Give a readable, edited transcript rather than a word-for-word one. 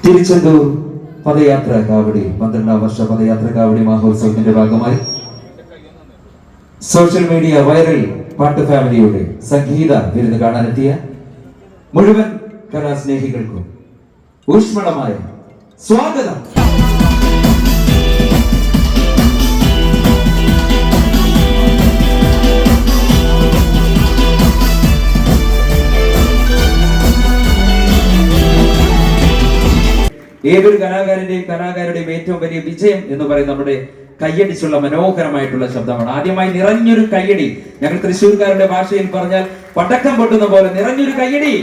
തിരുച്ചെന്തൂർ പദയാത്ര കാവടി 12ാം വർഷ പദയാത്ര കാവടി മഹോത്സവത്തിന്റെ ഭാഗമായി social media viral പാട്ട് ഫാമിലിയുടെ സംഗീത വിരുന്ന് കാണാനെത്തിയ മുഴുവൻ കലാസ്നേഹികൾക്കും ഊഷ്മളമായ സ്വാഗതം. ഏതൊരു കലാകാരുടെയും ഏറ്റവും വലിയ വിജയം എന്ന് പറയുന്നത് നമ്മുടെ കയ്യടിച്ചുള്ള മനോഹരമായിട്ടുള്ള ശബ്ദമാണ്. ആദ്യമായി നിറഞ്ഞൊരു കയ്യടി, ഞങ്ങൾ തൃശ്ശൂർക്കാരുടെ ഭാഷയിൽ പറഞ്ഞാൽ പടക്കം പൊട്ടുന്ന പോലെ നിറഞ്ഞൊരു കയ്യടി.